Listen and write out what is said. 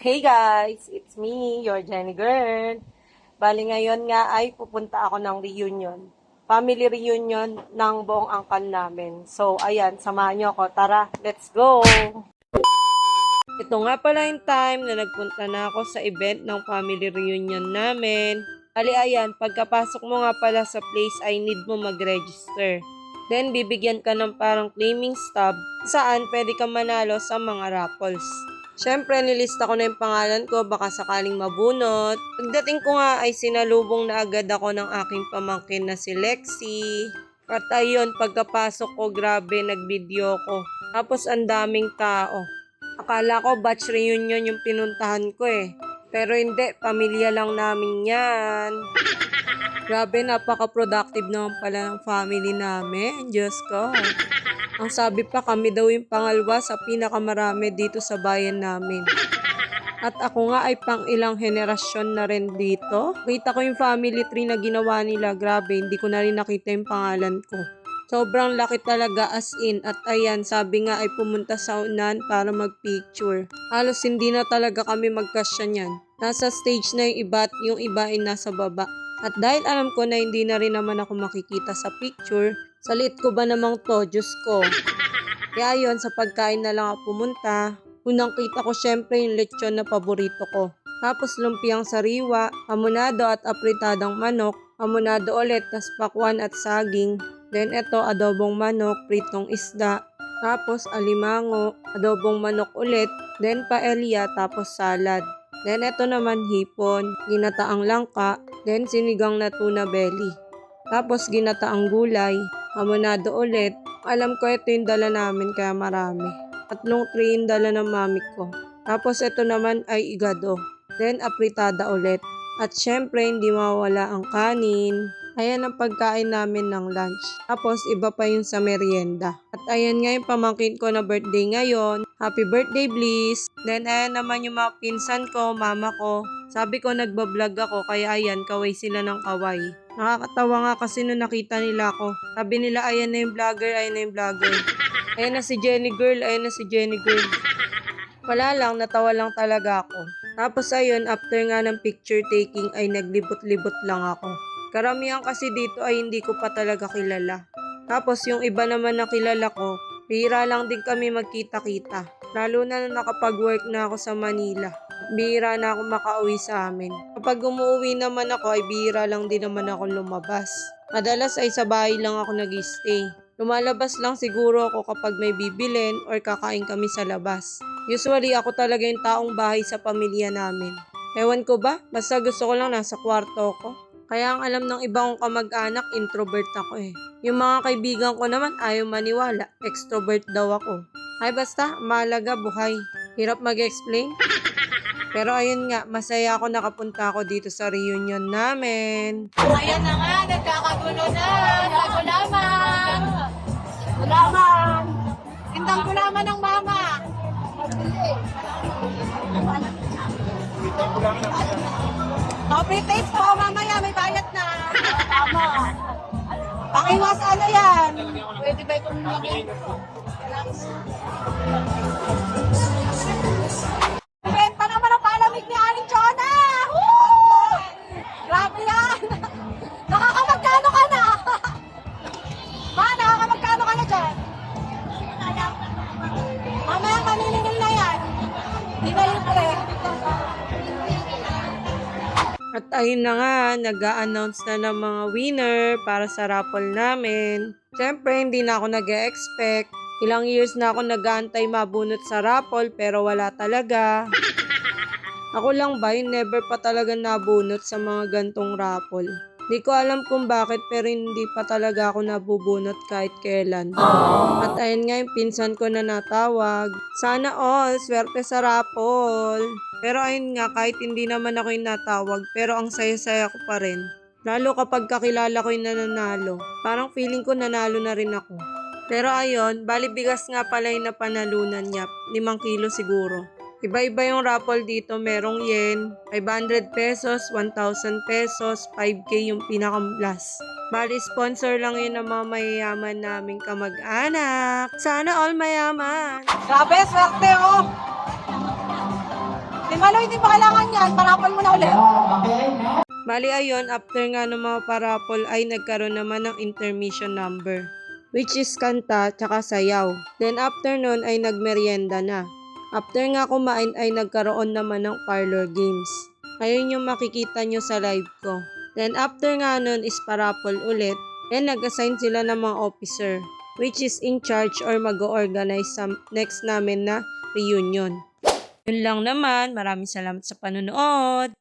Hey guys, it's me, your Jenny Girl. Bali ngayon nga ay pupunta ako ng reunion. Family reunion ng buong angkan namin. So ayan, samahan nyo ako. Tara, let's go! Ito nga pala yung time na nagpunta na ako sa event ng family reunion namin. Bali ayan, pagkapasok mo nga pala sa place ay need mo mag-register. Then bibigyan ka ng parang claiming stub saan pwede ka manalo sa mga raffles. Siyempre, nilista ko na yung pangalan ko, baka sakaling mabunot. Pagdating ko nga ay sinalubong na agad ako ng aking pamangkin na si Lexi. At ayun, pagkapasok ko, grabe, nag-video ko. Tapos ang daming tao. Akala ko batch reunion yung pinuntahan ko eh. Pero hindi, pamilya lang namin yan. Grabe, napaka-productive naman pala ng family namin. Diyos ko. Ang sabi pa, kami daw yung pangalawa sa pinakamarami dito sa bayan namin. At ako nga ay pang ilang henerasyon na rin dito. Kita ko yung family tree na ginawa nila. Grabe, hindi ko na rin nakita yung pangalan ko. Sobrang laki talaga as in. At ayan, sabi nga ay pumunta sa unan para magpicture. Halos hindi na talaga kami magkasya niyan. Nasa stage na yung iba at yung iba ay nasa baba. At dahil alam ko na hindi na rin naman ako makikita sa picture, sa liit ko ba namang to, Diyos ko. Kaya yun, sa pagkain na lang ako pumunta. Unang kita ko syempre yung lechon na paborito ko. Tapos lumpiang sariwa, hamonado at apritadang manok, hamonado ulit, tas pakwan at saging. Then eto, adobong manok, pritong isda. Tapos alimango, adobong manok ulit, then paella, tapos salad. Then eto naman hipon, ginataang langka, then sinigang na tuna belly. Tapos ginataang gulay, hamonado ulit. Alam ko ito yung dala namin kaya marami. 3 tray yung dala ng mami ko. Tapos ito naman ay igado. Then apritada ulit. At syempre hindi mawala ang kanin. Ayan ang pagkain namin ng lunch. Tapos iba pa yung sa merienda. At ayan nga yung pamangkin ko na birthday ngayon. Happy birthday Bliss! Then ayan naman yung mga pinsan ko, mama ko. Sabi ko nagbablog ako kaya ayan kaway sila ng kaway. Nakakatawa nga kasi nung nakita nila ako. Sabi nila ayan na yung vlogger, ayan na yung vlogger. Ayan na si Jenny Girl, ayan na si Jenny Girl. Wala lang, natawa lang talaga ako. Tapos ayun, after nga ng picture taking ay naglibot-libot lang ako. Karamihan kasi dito ay hindi ko pa talaga kilala. Tapos yung iba naman na kilala ko, bihira lang din kami magkita-kita. Lalo na nung nakapag-work na ako sa Manila. Bihira na ako makauwi sa amin. Kapag umuwi naman ako ay bihira lang din naman ako lumabas. Madalas ay sa bahay lang ako nag-stay. Lumalabas lang siguro ako kapag may bibilin or kakain kami sa labas. Usually ako talaga yung taong bahay sa pamilya namin. Ewan ko ba? Basta gusto ko lang nasa kwarto ko. Kaya ang alam ng ibang kamag-anak, introvert ako eh. Yung mga kaibigan ko naman ayaw maniwala, extrovert daw ako. Ay basta, mahalaga buhay. Hirap mag-explain. Pero ayun nga, masaya ako nakapunta ako dito sa reunion namin. Ayan na nga, nagkakagulo na sa gulaman. Gulaman. Tindang gulaman ng mama. Coffee taste po, mamaya may bayad na. Tama. Pakiwas ano yan? Pwede ba itong lagay? Benta naman ang palamig ni Aling Chona! Woo! Grabe yan! Nakakamagkano ka na? Ma, nakakamagkano ka na dyan? Mamaya maniningil na yan. Di na libre. At ayun na nga, nag-a-announce na ng mga winner para sa raffle namin. Siyempre, hindi na ako nag-expect. Ilang years na ako nag-aantay mabunot sa raffle pero wala talaga. Ako lang ba yung never pa talaga nabunot sa mga gantong raffle? Di ko alam kung bakit pero hindi pa talaga ako nabubunot kahit kailan. At ayun nga yung pinsan ko na natawag. Sana all, swerte sa raffle. Pero ayun nga, kahit hindi naman ako yung natawag, pero ang saya-saya ko pa rin. Lalo kapag kakilala ko yung nananalo. Parang feeling ko nanalo na rin ako. Pero ayun, bali bigas nga pala yung napanalunan niya. 5 kilo siguro. Iba-iba yung raffle dito. Merong yen, 500 pesos, 1,000 pesos, 5K yung pinaka-last. Bali, sponsor lang yun ng mga mayayaman naming kamag-anak. Sana all mayaman. Grabe, swerte oh! 5 Akala hindi pa kailangan yan, parapol mo na ulit. Bali ayun, after nga ng mga parapol ay nagkaroon naman ng intermission number, which is kanta tsaka sayaw. Then after nun ay nagmerienda na. After nga kumain ay nagkaroon naman ng parlor games. Ayun yung makikita nyo sa live ko. Then after nga nun is parapol ulit, and nag-assign sila ng mga officer, which is in charge or mag-organize sa next namin na reunion. Yun lang naman, maraming salamat sa panonood.